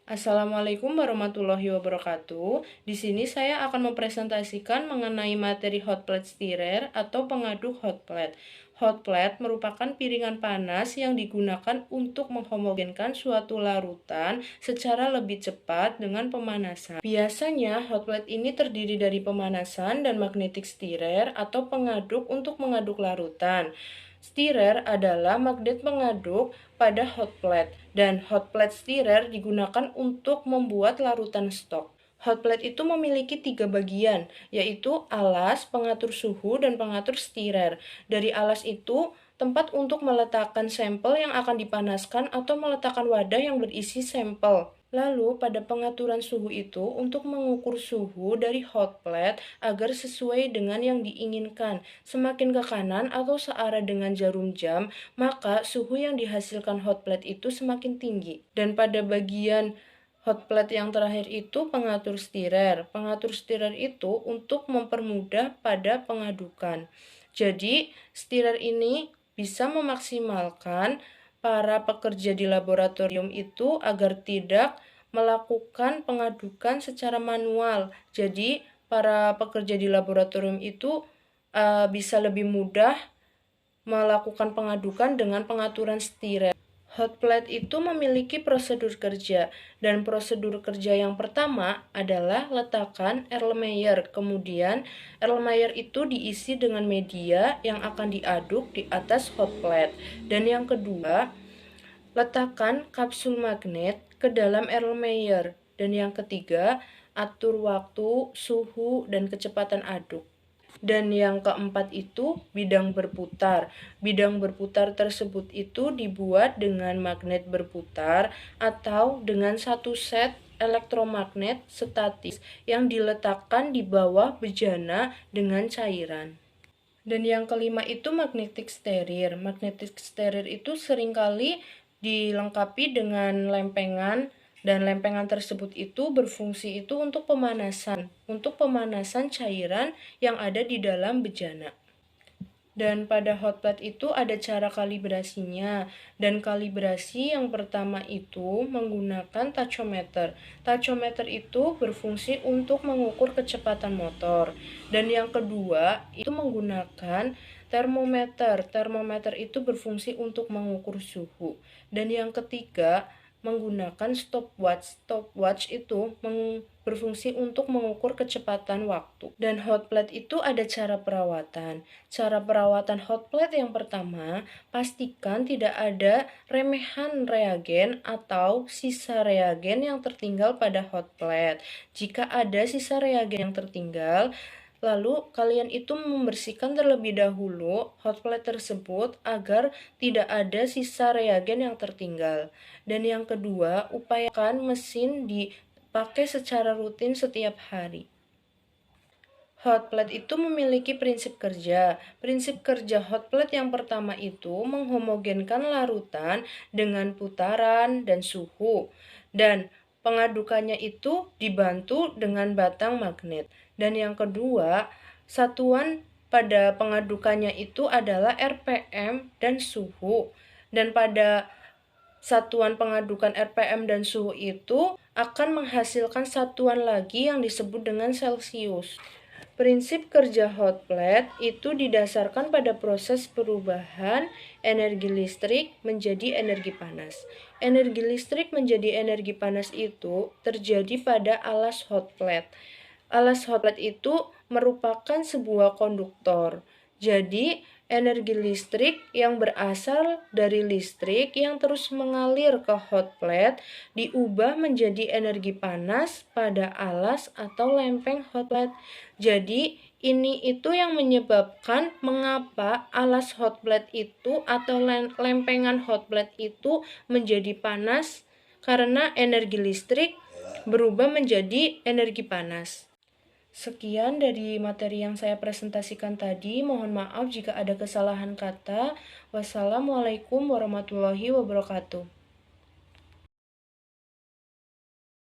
Assalamualaikum warahmatullahi wabarakatuh. Di sini saya akan mempresentasikan mengenai materi hot plate stirrer atau pengaduk hot plate. Hot plate merupakan piringan panas yang digunakan untuk menghomogenkan suatu larutan secara lebih cepat dengan pemanasan. Biasanya hot plate ini terdiri dari pemanasan dan magnetic stirrer atau pengaduk untuk mengaduk larutan. Stirrer adalah magnet pengaduk pada hot plate, dan hot plate stirrer digunakan untuk membuat larutan stok. Hot plate itu memiliki 3 bagian, yaitu alas, pengatur suhu, dan pengatur stirrer. Dari alas itu, tempat untuk meletakkan sampel yang akan dipanaskan atau meletakkan wadah yang berisi sampel. Lalu, pada pengaturan suhu itu untuk mengukur suhu dari hot plate agar sesuai dengan yang diinginkan. Semakin ke kanan atau searah dengan jarum jam, maka suhu yang dihasilkan hot plate itu semakin tinggi. Dan pada bagian hot plate yang terakhir itu pengatur stirrer. Pengatur stirrer itu untuk mempermudah pada pengadukan. Jadi, stirrer ini bisa memaksimalkan para pekerja di laboratorium itu agar tidak melakukan pengadukan secara manual. Jadi, para pekerja di laboratorium itu bisa lebih mudah melakukan pengadukan dengan pengaturan stirrer. Hot plate itu memiliki prosedur kerja, dan prosedur kerja yang pertama adalah letakkan Erlenmeyer. Kemudian, Erlenmeyer itu diisi dengan media yang akan diaduk di atas hot plate. Dan yang kedua, letakkan kapsul magnet ke dalam Erlenmeyer. Dan yang ketiga, atur waktu, suhu, dan kecepatan aduk. Dan yang keempat itu bidang berputar. Bidang berputar tersebut itu dibuat dengan magnet berputar atau dengan satu set elektromagnet statis yang diletakkan di bawah bejana dengan cairan. Dan yang kelima itu magnetic stirrer. Magnetic stirrer itu seringkali dilengkapi dengan lempengan, dan lempengan tersebut itu berfungsi itu untuk pemanasan cairan yang ada di dalam bejana. Dan pada hot plate itu ada cara kalibrasinya. Dan kalibrasi yang pertama itu menggunakan tachometer. Tachometer itu berfungsi untuk mengukur kecepatan motor. Dan yang kedua itu menggunakan termometer. Termometer itu berfungsi untuk mengukur suhu. Dan yang ketiga menggunakan stopwatch. Stopwatch itu berfungsi untuk mengukur kecepatan waktu. Dan hot plate itu ada cara perawatan. Cara perawatan hot plate yang pertama, pastikan tidak ada remehan reagen atau sisa reagen yang tertinggal pada hot plate. Jika ada sisa reagen yang tertinggal, lalu kalian itu membersihkan terlebih dahulu hot plate tersebut agar tidak ada sisa reagen yang tertinggal. Dan yang kedua, upayakan mesin dipakai secara rutin setiap hari. Hot plate itu memiliki prinsip kerja. Prinsip kerja hot plate yang pertama itu menghomogenkan larutan dengan putaran dan suhu. Dan pengadukannya itu dibantu dengan batang magnet. Dan yang kedua, satuan pada pengadukannya itu adalah RPM dan suhu. Dan pada satuan pengadukan RPM dan suhu itu akan menghasilkan satuan lagi yang disebut dengan Celsius. Prinsip kerja hot plate itu didasarkan pada proses perubahan energi listrik menjadi energi panas. Energi listrik menjadi energi panas itu terjadi pada alas hot plate. Alas hot plate itu merupakan sebuah konduktor. Jadi, energi listrik yang berasal dari listrik yang terus mengalir ke hot plate diubah menjadi energi panas pada alas atau lempeng hot plate. Jadi, ini itu yang menyebabkan mengapa alas hot plate itu atau lempengan hot plate itu menjadi panas, karena energi listrik berubah menjadi energi panas. Sekian dari materi yang saya presentasikan tadi. Mohon maaf jika ada kesalahan kata. Wassalamualaikum warahmatullahi wabarakatuh.